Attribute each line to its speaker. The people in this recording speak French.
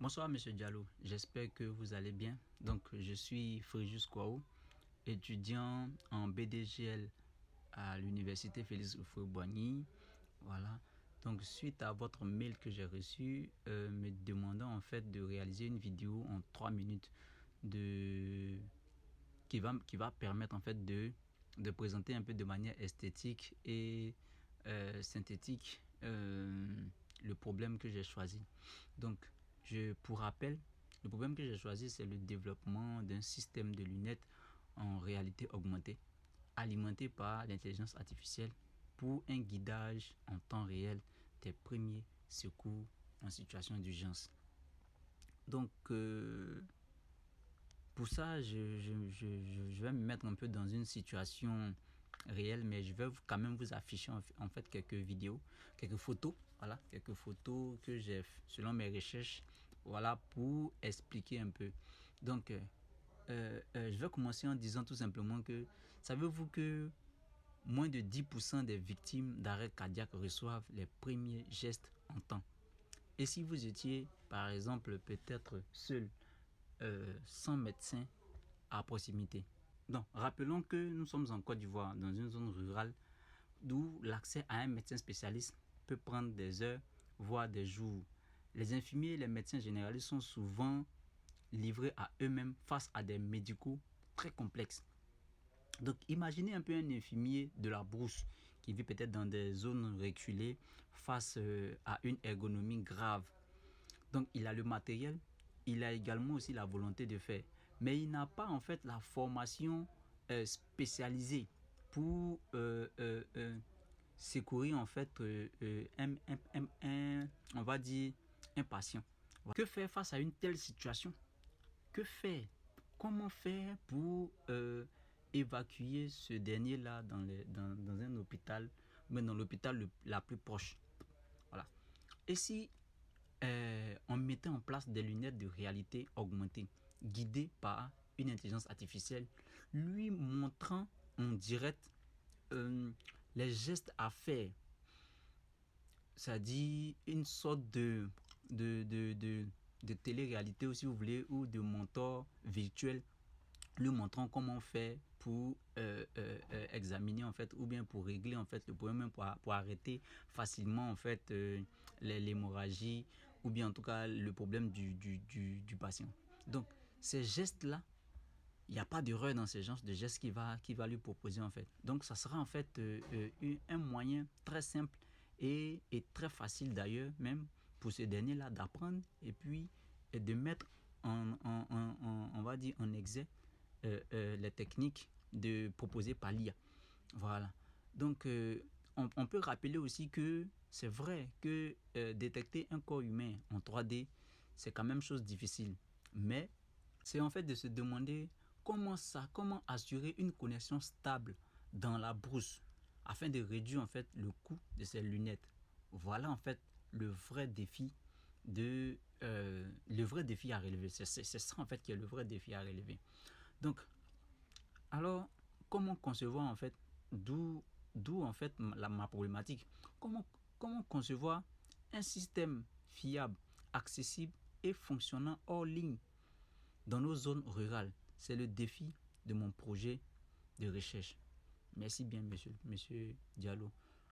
Speaker 1: Bonsoir Monsieur Diallo, j'espère que vous allez bien. Donc je suis Fréjus Kouaou, étudiant en BDGL à l'université Félix Houphouët-Boigny. Voilà. Donc suite à votre mail que j'ai reçu me demandant en fait de réaliser une vidéo en 3 minutes qui va permettre en fait de présenter un peu de manière esthétique et synthétique le problème que j'ai choisi. Donc pour rappel, le problème que j'ai choisi, c'est le développement d'un système de lunettes en réalité augmentée, alimenté par l'intelligence artificielle pour un guidage en temps réel des premiers secours en situation d'urgence. Donc, pour ça, je vais me mettre un peu dans une situation réelle, mais je vais quand même vous afficher en fait quelques vidéos, quelques photos, voilà, quelques photos que j'ai selon mes recherches, voilà, pour expliquer un peu. Donc, je vais commencer en disant tout simplement que, savez-vous que moins de 10% des victimes d'arrêt cardiaque reçoivent les premiers gestes en temps. Et si vous étiez, par exemple, peut-être seul, sans médecin à proximité. Donc, rappelons que nous sommes en Côte d'Ivoire, dans une zone rurale, d'où l'accès à un médecin spécialiste peut prendre des heures, voire des jours. Les infirmiers et les médecins généralistes sont souvent livrés à eux-mêmes face à des médicaux très complexes. Donc, imaginez un peu un infirmier de la brousse qui vit peut-être dans des zones reculées face à une ergonomie grave. Donc, il a le matériel, il a également aussi la volonté de faire. Mais il n'a pas en fait la formation spécialisée pour secourir en fait on va dire un patient. Que faire face à une telle situation? Que faire? Comment faire pour évacuer ce dernier-là dans un hôpital, mais dans l'hôpital la plus proche? Voilà. Et si on mettait en place des lunettes de réalité augmentée, guidées par une intelligence artificielle, lui montrant en direct les gestes à faire, c'est-à-dire une sorte de télé-réalité, si vous voulez, ou de mentor virtuel, lui montrant comment faire pour examiner en fait, ou bien pour régler en fait le problème, pour arrêter facilement en fait l'hémorragie, ou bien en tout cas le problème du patient. Donc ces gestes là, il n'y a pas d'erreur dans ces genres de gestes qu'il va lui proposer en fait. Donc ça sera en fait un moyen très simple et très facile d'ailleurs même pour ce dernier là d'apprendre et puis de mettre on va dire en exergue les techniques proposées par l'IA. Voilà. Donc, on peut rappeler aussi que c'est vrai que détecter un corps humain en 3D, c'est quand même chose difficile. Mais c'est en fait de se demander comment assurer une connexion stable dans la brousse afin de réduire en fait le coût de ces lunettes. Voilà en fait le vrai défi à relever. C'est ça en fait qui est le vrai défi à relever. Donc, alors, comment concevoir en fait, d'où en fait ma problématique, comment concevoir un système fiable, accessible et fonctionnant hors ligne dans nos zones rurales? C'est le défi de mon projet de recherche. Merci bien, monsieur Diallo.